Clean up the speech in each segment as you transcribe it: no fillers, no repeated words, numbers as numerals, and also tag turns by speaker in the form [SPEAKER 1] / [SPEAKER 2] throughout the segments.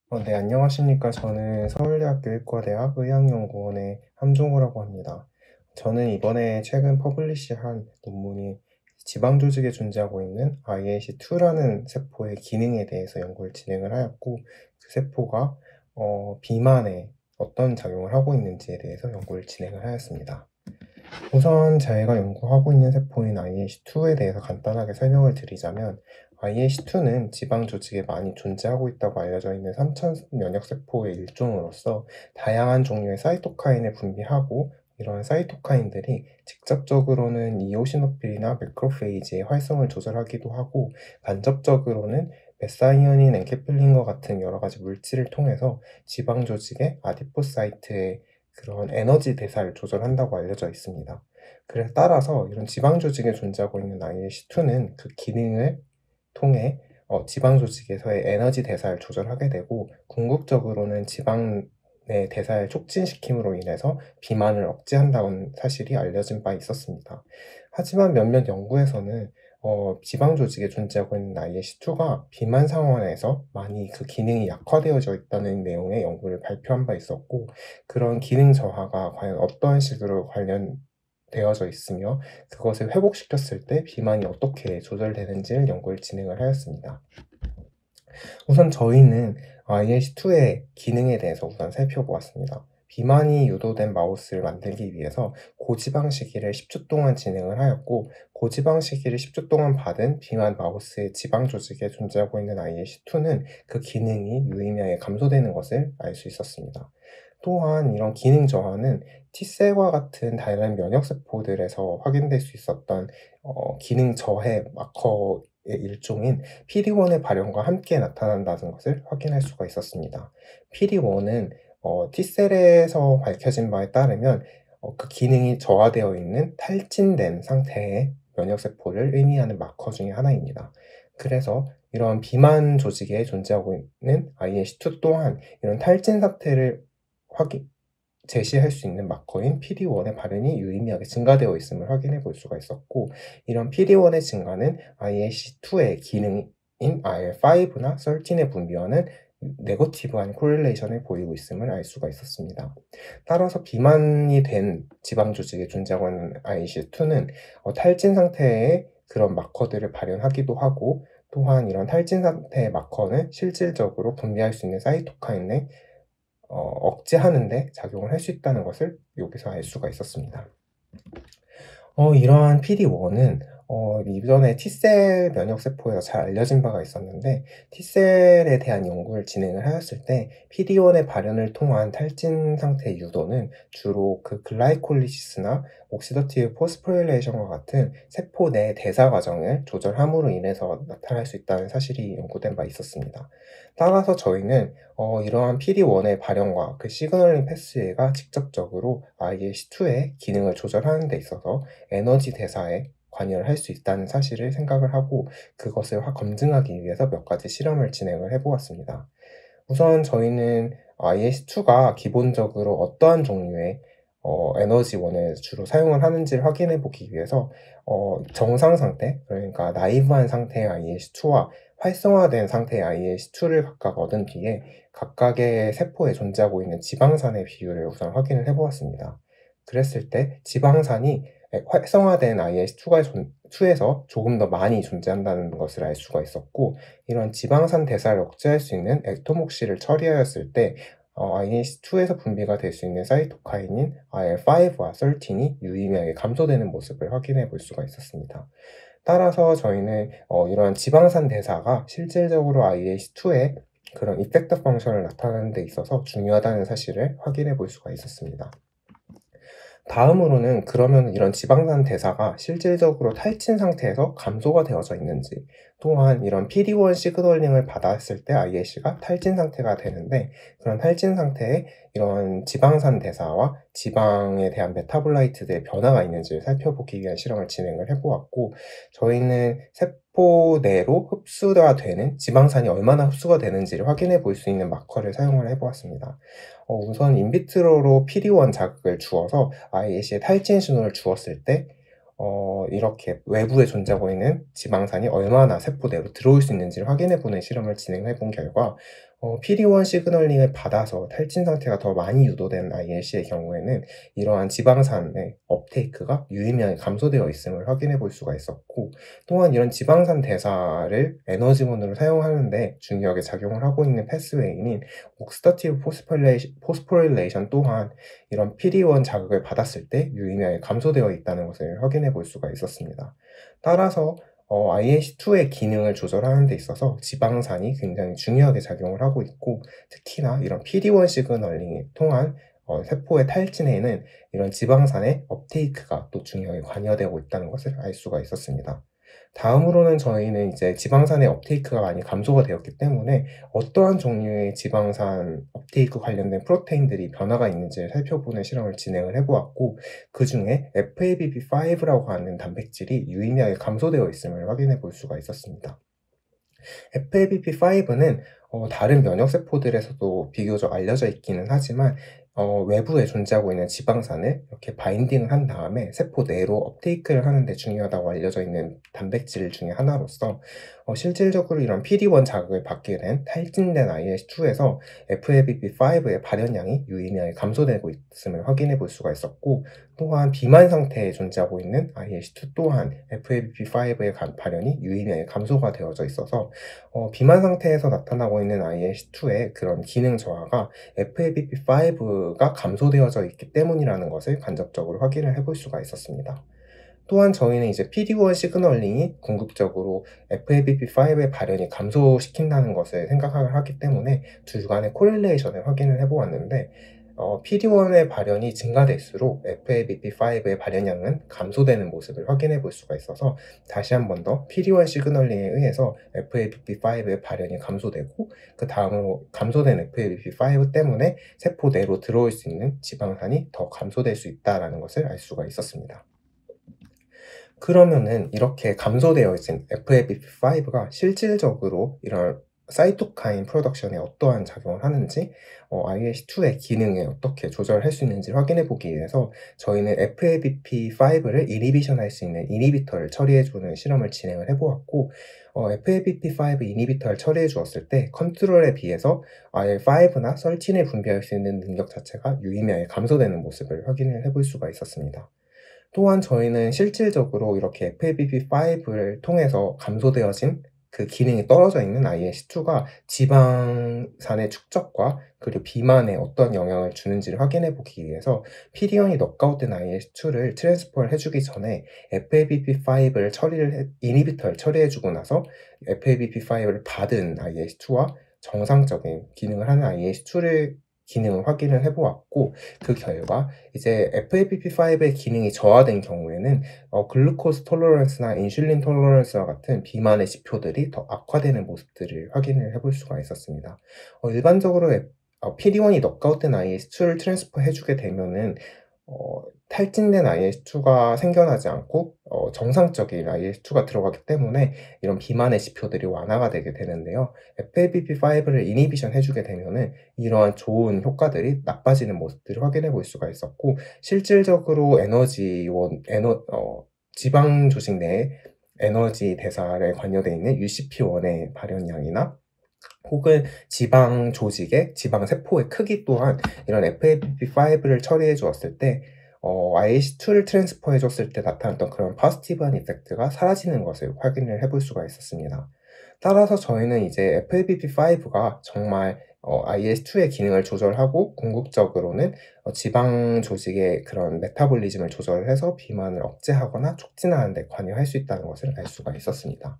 [SPEAKER 1] 네, 안녕하십니까. 저는 서울대학교 의과대학 의학연구원의 함종호라고 합니다. 저는 이번에 최근 퍼블리시한 논문이 지방 조직에 존재하고 있는 IAC2라는 세포의 기능에 대해서 연구를 진행을 하였고, 그 세포가 비만에 어떤 작용을 하고 있는지에 대해서 연구를 진행을 하였습니다. 우선 저희가 연구하고 있는 세포인 IAC2에 대해서 간단하게 설명을 드리자면, IAC2는 지방 조직에 많이 존재하고 있다고 알려져 있는 3천 면역세포의 일종으로서 다양한 종류의 사이토카인을 분비하고, 이러한 사이토카인들이 직접적으로는 이오시노필이나 매크로페이지의 활성을 조절하기도 하고, 간접적으로는 메사이오닌 엔케필린과 같은 여러 가지 물질을 통해서 지방 조직의 아디포사이트의 그런 에너지 대사를 조절한다고 알려져 있습니다. 그래서 따라서 이런 지방 조직에 존재하고 있는 ILC2는 그 기능을 통해 지방 조직에서의 에너지 대사를 조절하게 되고, 궁극적으로는 지방의 대사를 촉진시킴으로 인해서 비만을 억제한다는 사실이 알려진 바 있었습니다. 하지만 몇몇 연구에서는 지방 조직에 존재하고 있는 ILC2가 비만 상황에서 많이 그 기능이 약화되어져 있다는 내용의 연구를 발표한 바 있었고, 그런 기능 저하가 과연 어떠한 식으로 관련되어져 있으며 그것을 회복시켰을 때 비만이 어떻게 조절되는지를 연구를 진행을 하였습니다. 우선 저희는 ILC2의 기능에 대해서 우선 살펴보았습니다. 비만이 유도된 마우스를 만들기 위해서 고지방 시기를 10주 동안 진행을 하였고, 고지방 시기를 10주 동안 받은 비만 마우스의 지방 조직에 존재하고 있는 ILC2는 그 기능이 유의미하게 감소되는 것을 알 수 있었습니다. 또한 이런 기능 저하는 T셀과 같은 다양한 면역세포들에서 확인될 수 있었던 기능 저해 마커의 일종인 PD-1의 발현과 함께 나타난다는 것을 확인할 수가 있었습니다. PD-1은 T셀에서 밝혀진 바에 따르면 그 기능이 저하되어 있는 탈진된 상태의 면역세포를 의미하는 마커 중에 하나입니다. 그래서 이런 비만 조직에 존재하고 있는 ILC2 또한 이런 탈진 상태를 제시할 수 있는 마커인 PD-1의 발현이 유의미하게 증가되어 있음을 확인해 볼 수가 있었고, 이런 PD-1의 증가는 IAC2의 기능인 IL-5나 13의 분비와는 네거티브한 코릴레이션을 보이고 있음을 알 수가 있었습니다. 따라서 비만이 된 지방 조직에 존재하고 있는 IAC2는 탈진 상태의 그런 마커들을 발현하기도 하고, 또한 이런 탈진 상태의 마커는 실질적으로 분비할 수 있는 사이토카인의 억제하는 데 작용을 할 수 있다는 것을 여기서 알 수가 있었습니다. 이러한 PD-1은 이전에 T셀 면역세포에서 잘 알려진 바가 있었는데, T셀에 대한 연구를 진행을 하였을 때 PD-1의 발현을 통한 탈진 상태의 유도는 주로 그 글라이콜리시스나 옥시더티브 포스포릴레이션과 같은 세포 내 대사 과정을 조절함으로 인해서 나타날 수 있다는 사실이 연구된 바 있었습니다. 따라서 저희는 이러한 PD-1의 발현과 그 시그널링 패스웨이가 직접적으로 ILC2의 기능을 조절하는 데 있어서 에너지 대사에 관여를 할 수 있다는 사실을 생각을 하고, 그것을 검증하기 위해서 몇 가지 실험을 진행을 해보았습니다. 우선 저희는 IS2가 기본적으로 어떠한 종류의 에너지원을 주로 사용을 하는지를 확인해 보기 위해서 정상 상태, 그러니까 나이브한 상태의 IS2와 활성화된 상태의 IS2를 각각 얻은 뒤에 각각의 세포에 존재하고 있는 지방산의 비율을 우선 확인을 해보았습니다. 그랬을 때 지방산이 활성화된 IS2에서 조금 더 많이 존재한다는 것을 알 수가 있었고, 이런 지방산 대사를 억제할 수 있는 액토목시를 처리하였을 때 IS2에서 분비가 될 수 있는 사이토카인인 IL-5와 13이 유의미하게 감소되는 모습을 확인해 볼 수가 있었습니다. 따라서 저희는 이러한 지방산 대사가 실질적으로 IS2의 그런 이펙터 펑션을 나타내는 데 있어서 중요하다는 사실을 확인해 볼 수가 있었습니다. 다음으로는 그러면 이런 지방산 대사가 실질적으로 탈진 상태에서 감소가 되어져 있는지, 또한 이런 PD-1 시그널링을 받았을 때 ILC가 탈진 상태가 되는데, 그런 탈진 상태에 이런 지방산 대사와 지방에 대한 메타볼라이트들의 변화가 있는지를 살펴보기 위한 실험을 진행을 해보았고, 저희는 세포 내로 흡수가 되는 지방산이 얼마나 흡수가 되는지를 확인해 볼 수 있는 마커를 사용을 해보았습니다. 우선 인비트로로 PD-1 자극을 주어서 ILC의 탈진 신호를 주었을 때 이렇게 외부에 존재하고 있는 지방산이 얼마나 세포 내로 들어올 수 있는지를 확인해 보는 실험을 진행해 본 결과 PD-1 시그널링을 받아서 탈진 상태가 더 많이 유도된 ILC의 경우에는 이러한 지방산의 업테이크가 유의미하게 감소되어 있음을 확인해 볼 수가 있었고, 또한 이런 지방산 대사를 에너지원으로 사용하는 데 중요하게 작용을 하고 있는 패스웨이인 옥시다티브 포스포릴레이션 또한 이런 PD-1 자극을 받았을 때 유의미하게 감소되어 있다는 것을 확인해 볼 수가 있었습니다. 따라서 IH2의 기능을 조절하는 데 있어서 지방산이 굉장히 중요하게 작용을 하고 있고, 특히나 이런 PD-1 시그널링을 통한 세포의 탈진에는 이런 지방산의 업테이크가 또 중요하게 관여되고 있다는 것을 알 수가 있었습니다. 다음으로는 저희는 이제 지방산의 업테이크가 많이 감소가 되었기 때문에 어떠한 종류의 지방산 업테이크 관련된 프로테인들이 변화가 있는지를 살펴보는 실험을 진행을 해보았고, 그 중에 FABP5라고 하는 단백질이 유의미하게 감소되어 있음을 확인해 볼 수가 있었습니다. FABP5는 다른 면역세포들에서도 비교적 알려져 있기는 하지만 외부에 존재하고 있는 지방산을 이렇게 바인딩을 한 다음에 세포 내로 업테이크를 하는 데 중요하다고 알려져 있는 단백질 중에 하나로서 실질적으로 이런 PD-1 자극을 받게 된 탈진된 IH2에서 FABP5의 발현량이 유의미하게 감소되고 있음을 확인해 볼 수가 있었고, 또한 비만 상태에 존재하고 있는 IH2 또한 FABP5의 발현이 유의미하게 감소가 되어져 있어서 비만 상태에서 나타나고 있는 IH2의 그런 기능 저하가 FABP5가 감소되어져 있기 때문이라는 것을 간접적으로 확인을 해볼 수가 있었습니다. 또한 저희는 이제 PD-1 시그널링이 궁극적으로 FABP5의 발현이 감소시킨다는 것을 생각을 하기 때문에 둘 간의 코릴레이션을 확인을 해보았는데, PD-1의 발현이 증가될수록 FABP5의 발현량은 감소되는 모습을 확인해 볼 수가 있어서 다시 한 번 더 PD-1 시그널링에 의해서 FABP5의 발현이 감소되고, 그 다음으로 감소된 FABP5 때문에 세포 내로 들어올 수 있는 지방산이 더 감소될 수 있다는 것을 알 수가 있었습니다. 그러면은 이렇게 감소되어진 FABP5가 실질적으로 이런 사이토카인 프로덕션에 어떠한 작용을 하는지, IH2의 기능에 어떻게 조절할 수 있는지 확인해 보기 위해서 저희는 FABP5를 이니비션 할 수 있는 이니비터를 처리해주는 실험을 진행을 해보았고, FABP5 이니비터를 처리해 주었을 때 컨트롤에 비해서 IL5나 설틴을 분비할 수 있는 능력 자체가 유의미하게 감소되는 모습을 확인을 해볼 수가 있었습니다. 또한 저희는 실질적으로 이렇게 FABP5를 통해서 감소되어진 그 기능이 떨어져 있는 IH2가 지방산의 축적과 그리고 비만에 어떤 영향을 주는지를 확인해 보기 위해서 PD-1이 넉아웃된 IH2를 트랜스퍼를 해주기 전에 FABP5를 이니비터를 처리해주고 나서 FABP5를 받은 IH2와 정상적인 기능을 하는 IH2를 기능을 확인을 해보았고, 그 결과 이제 FABP5의 기능이 저하된 경우에는 글루코스 톨러런스나 인슐린 톨러런스와 같은 비만의 지표들이 더 악화되는 모습들을 확인을 해볼 수가 있었습니다. 일반적으로 PD-1이 넉아웃된 IH2를 트랜스퍼 해주게 되면은 탈진된 IH2가 생겨나지 않고 정상적인 IH2가 들어가기 때문에 이런 비만의 지표들이 완화가 되게 되는데요. FABP5를 이니비션 해주게 되면은 이러한 좋은 효과들이 나빠지는 모습들을 확인해 볼 수가 있었고, 실질적으로 지방 조직 내에 에너지 대사에 관여되어 있는 UCP1의 발현량이나 혹은 지방 조직의 지방 세포의 크기 또한 이런 FABP5를 처리해 주었을 때 IH2를 트랜스퍼 해줬을 때 나타났던 그런 포지티브한 이펙트가 사라지는 것을 확인을 해볼 수가 있었습니다. 따라서 저희는 이제 FABP5가 정말 IH2의 기능을 조절하고 궁극적으로는 지방 조직의 그런 메타볼리즘을 조절해서 비만을 억제하거나 촉진하는 데 관여할 수 있다는 것을 알 수가 있었습니다.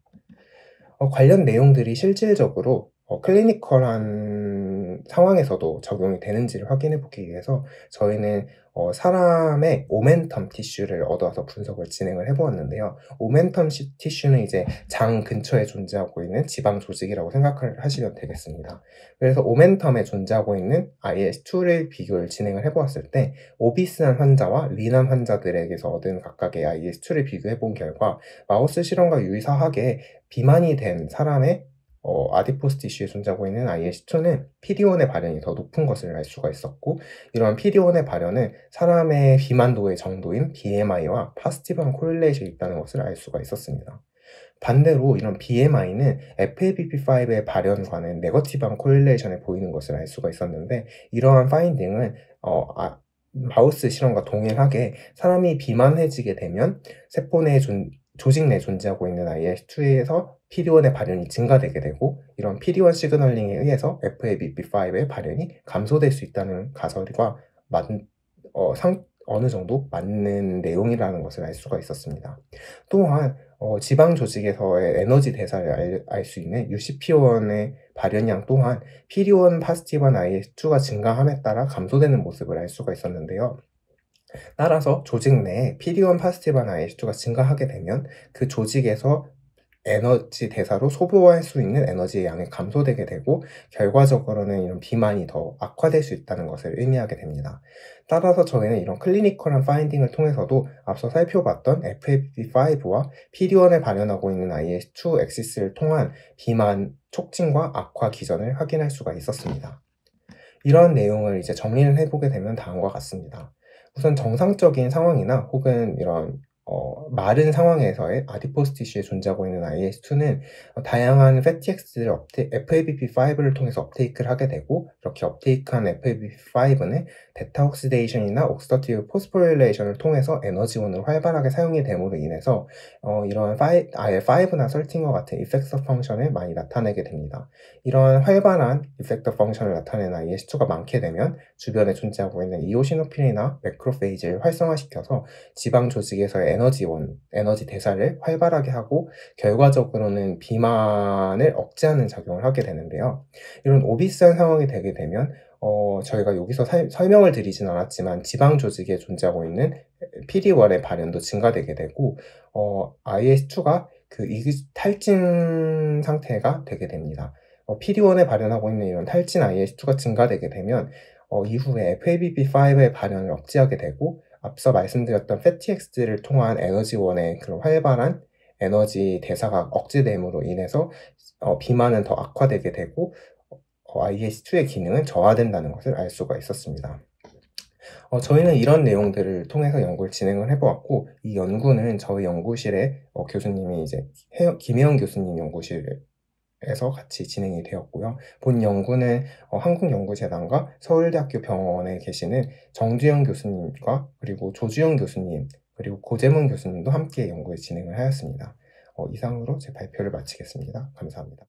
[SPEAKER 1] 관련 내용들이 실질적으로 클리니컬한 상황에서도 적용이 되는지를 확인해 보기 위해서 저희는 사람의 오멘텀 티슈를 얻어서 분석을 진행을 해보았는데요. 오멘텀 티슈는 이제 장 근처에 존재하고 있는 지방 조직이라고 생각을 하시면 되겠습니다. 그래서 오멘텀에 존재하고 있는 IH2를 비교를 진행을 해보았을 때 오비스한 환자와 린한 환자들에게서 얻은 각각의 IH2를 비교해 본 결과 마우스 실험과 유사하게 비만이 된 사람의 아디포스 티슈에 존재하고 있는 IH2는 PD-1의 발현이 더 높은 것을 알 수가 있었고, 이러한 PD-1의 발현은 사람의 비만도의 정도인 BMI와 포지티브한 코릴레이션이 있다는 것을 알 수가 있었습니다. 반대로 이런 BMI는 FABP5의 발현과는 네거티브한 코릴레이션을 보이는 것을 알 수가 있었는데, 이러한 파인딩은 마우스 실험과 동일하게 사람이 비만해지게 되면 세포 내 조직 내에 존재하고 있는 IS2에서 PD-1의 발현이 증가되게 되고, 이런 PD-1 시그널링에 의해서 FABP5의 발현이 감소될 수 있다는 가설과 어느 정도 맞는 내용이라는 것을 알 수가 있었습니다. 또한 지방 조직에서의 에너지 대사를 알 수 있는 UCP1의 발현량 또한 PD-1 파지티브한 IS2가 증가함에 따라 감소되는 모습을 알 수가 있었는데요. 따라서 조직 내에 PD-1 파지티브한 IS2가 증가하게 되면 그 조직에서 에너지 대사로 소모할 수 있는 에너지의 양이 감소되게 되고, 결과적으로는 이런 비만이 더 악화될 수 있다는 것을 의미하게 됩니다. 따라서 저희는 이런 클리니컬한 파인딩을 통해서도 앞서 살펴봤던 FABP5와 PD-1을 발현하고 있는 IS2 엑시스를 통한 비만 촉진과 악화 기전을 확인할 수가 있었습니다. 이런 내용을 이제 정리를 해보게 되면 다음과 같습니다. 우선 정상적인 상황이나 혹은 이런 마른 상황에서의 아디포스 티슈에 존재하고 있는 IS2는 다양한 패티엑스를 FABP5를 통해서 업테이크를 하게 되고, 이렇게 업테이크한 FABP5는 베타 옥시데이션이나 옥시더티브 포스포릴레이션을 통해서 에너지원으로 활발하게 사용이 됨으로 인해서 이런 IL5나 설팅과 같은 이펙터 펑션을 많이 나타내게 됩니다. 이런 활발한 이펙터 펑션을 나타내는 IS2가 많게 되면 주변에 존재하고 있는 이오시노필이나 매크로페이지를 활성화시켜서 지방 조직에서의 에너지 대사를 활발하게 하고, 결과적으로는 비만을 억제하는 작용을 하게 되는데요. 이런 오비스한 상황이 되게 되면 저희가 여기서 설명을 드리진 않았지만 지방 조직에 존재하고 있는 PD-1의 발현도 증가되게 되고, IS2가 탈진 상태가 되게 됩니다. PD-1에 발현하고 있는 이런 탈진 IS2가 증가되게 되면 이후에 FABP5의 발현을 억제하게 되고, 앞서 말씀드렸던 패티엑스를 통한 에너지원의 그런 활발한 에너지 대사가 억제됨으로 인해서 비만은 더 악화되게 되고 IS2의 기능은 저하된다는 것을 알 수가 있었습니다. 저희는 이런 내용들을 통해서 연구를 진행을 해보았고, 이 연구는 저희 연구실의 교수님이 이제 김혜영 교수님 연구실에서 같이 진행이 되었고요. 본 연구는 한국연구재단과 서울대학교 병원에 계시는 정주영 교수님과 그리고 조주영 교수님 그리고 고재문 교수님도 함께 연구를 진행을 하였습니다. 이상으로 제 발표를 마치겠습니다. 감사합니다.